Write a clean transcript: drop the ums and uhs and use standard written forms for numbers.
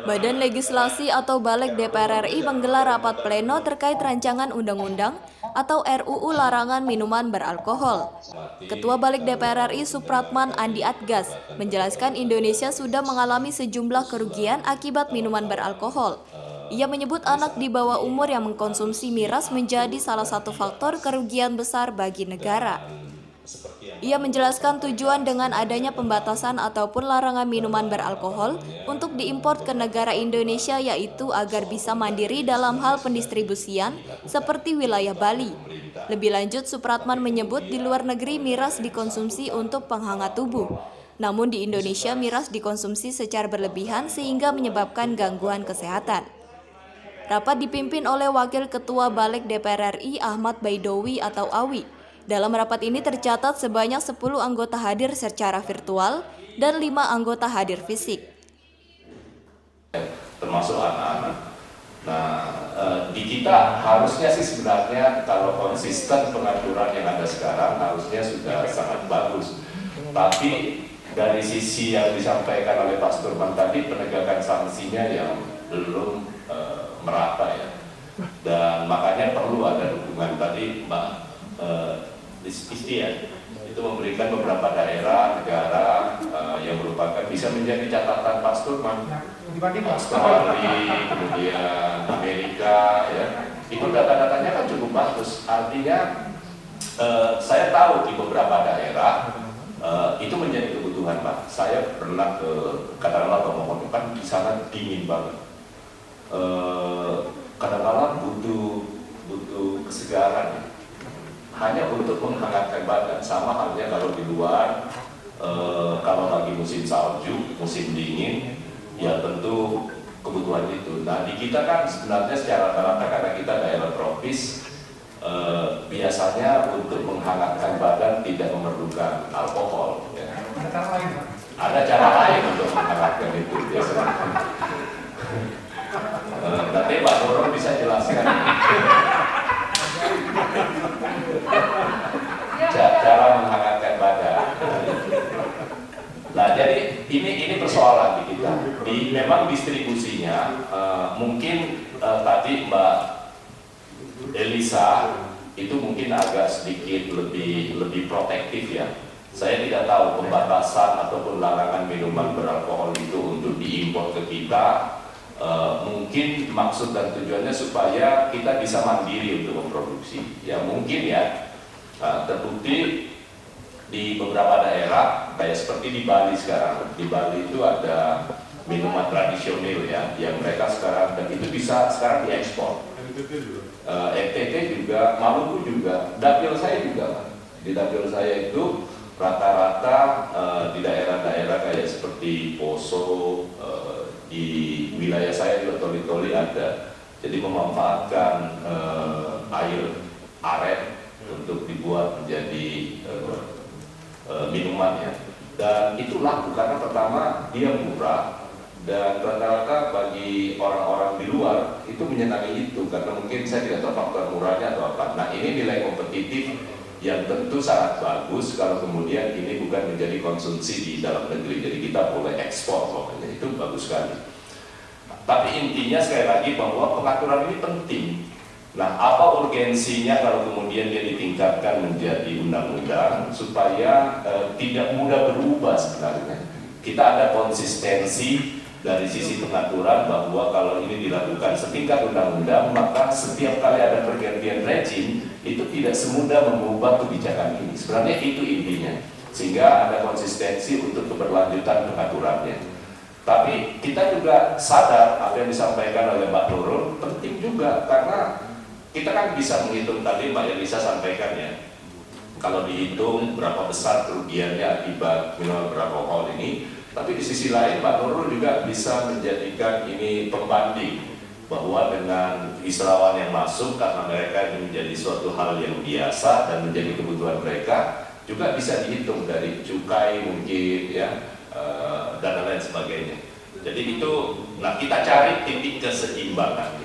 Badan Legislasi atau Balik DPR RI menggelar rapat pleno terkait rancangan undang-undang atau RUU larangan minuman beralkohol. Ketua Balik DPR RI Supratman Andi Adgas menjelaskan Indonesia sudah mengalami sejumlah kerugian akibat minuman beralkohol. Ia menyebut anak di bawah umur yang mengkonsumsi miras menjadi salah satu faktor kerugian besar bagi negara. Ia menjelaskan tujuan dengan adanya pembatasan ataupun larangan minuman beralkohol untuk diimpor ke negara Indonesia yaitu agar bisa mandiri dalam hal pendistribusian seperti wilayah Bali. Lebih lanjut, Supratman menyebut di luar negeri miras dikonsumsi untuk penghangat tubuh. Namun di Indonesia miras dikonsumsi secara berlebihan sehingga menyebabkan gangguan kesehatan. Rapat dipimpin oleh Wakil Ketua Balik DPR RI Ahmad Baidowi atau Awi. Dalam rapat ini tercatat sebanyak 10 anggota hadir secara virtual dan 5 anggota hadir fisik. Termasuk anak-anak. Nah, di kita harusnya sih sebenarnya kalau konsisten pengaturan yang ada sekarang harusnya sudah sangat bagus. Tapi dari sisi yang disampaikan oleh Pak Suturman tadi, penegakan sanksinya yang belum merata ya. Dan makanya perlu ada dukungan tadi Mbak Isti ya, itu memberikan beberapa daerah, negara yang merupakan bisa menjadi catatan Pak Suturman, Australia, kemudian Amerika, ya, itu data-datanya kan cukup bagus. Artinya saya tahu di beberapa daerah itu menjadi kebutuhan Pak. Saya pernah ke katakanlah Tomohon, kan di sana dingin banget. Kadang-kadang butuh kesegaran. Ya. Hanya untuk menghangatkan badan, sama halnya kalau di luar, kalau lagi musim salju, musim dingin, ya tentu kebutuhan itu. Nah di kita kan sebenarnya secara rata-rata karena kita daerah tropis, biasanya untuk menghangatkan badan tidak memerlukan alkohol. Ya. Ada cara lain untuk menghangatkan itu biasanya. Nanti Pak Dorong bisa jelaskan. Cara menghangatkan badan. Nah, jadi ini persoalan di kita. Memang distribusinya mungkin tadi Mbak Elisa itu mungkin agak sedikit lebih protektif ya. Saya tidak tahu pembatasan ataupun larangan minuman beralkohol itu untuk diimpor ke kita. Mungkin maksud dan tujuannya supaya kita bisa mandiri untuk memproduksi. Ya mungkin ya. Terbukti di beberapa daerah kayak seperti di Bali sekarang. Di Bali itu ada minuman tradisional ya, yang mereka sekarang dan itu bisa sekarang diekspor. NTT juga, Maluku juga, dapil saya juga. Di dapil saya itu rata-rata di daerah-daerah kayak seperti Poso, di wilayah saya juga toli-toli ada. Jadi memanfaatkan air aren untuk dibuat menjadi minuman ya. Dan itu laku karena pertama dia murah dan rata-rata bagi orang-orang di luar itu menyenangi itu karena mungkin saya tidak tahu faktor murahnya atau apa. Nah ini nilai kompetitif yang tentu sangat bagus kalau kemudian ini bukan menjadi konsumsi di dalam negeri, jadi kita boleh ekspor pokoknya itu bagus sekali. Tapi intinya sekali lagi bahwa pengaturan ini penting. Nah, apa urgensinya kalau kemudian dia ditingkatkan menjadi undang-undang supaya tidak mudah berubah sebenarnya. Kita ada konsistensi dari sisi pengaturan bahwa kalau ini dilakukan setingkat undang-undang, maka setiap kali ada pergantian rejim itu tidak semudah mengubah kebijakan ini. Sebenarnya itu intinya, sehingga ada konsistensi untuk keberlanjutan pengaturannya. Tapi kita juga sadar apa yang disampaikan oleh Mbak Nurul penting juga karena kita kan bisa menghitung tadi Mbak Elisa sampaikan ya, kalau dihitung berapa besar kerugiannya akibat minuman beralkohol ini. Tapi di sisi lain Pak Nurul juga bisa menjadikan ini pembanding bahwa dengan wisatawan yang masuk karena mereka ini menjadi suatu hal yang biasa dan menjadi kebutuhan mereka juga bisa dihitung dari cukai mungkin ya dan lain sebagainya. Jadi itu, nah kita cari titik keseimbangan.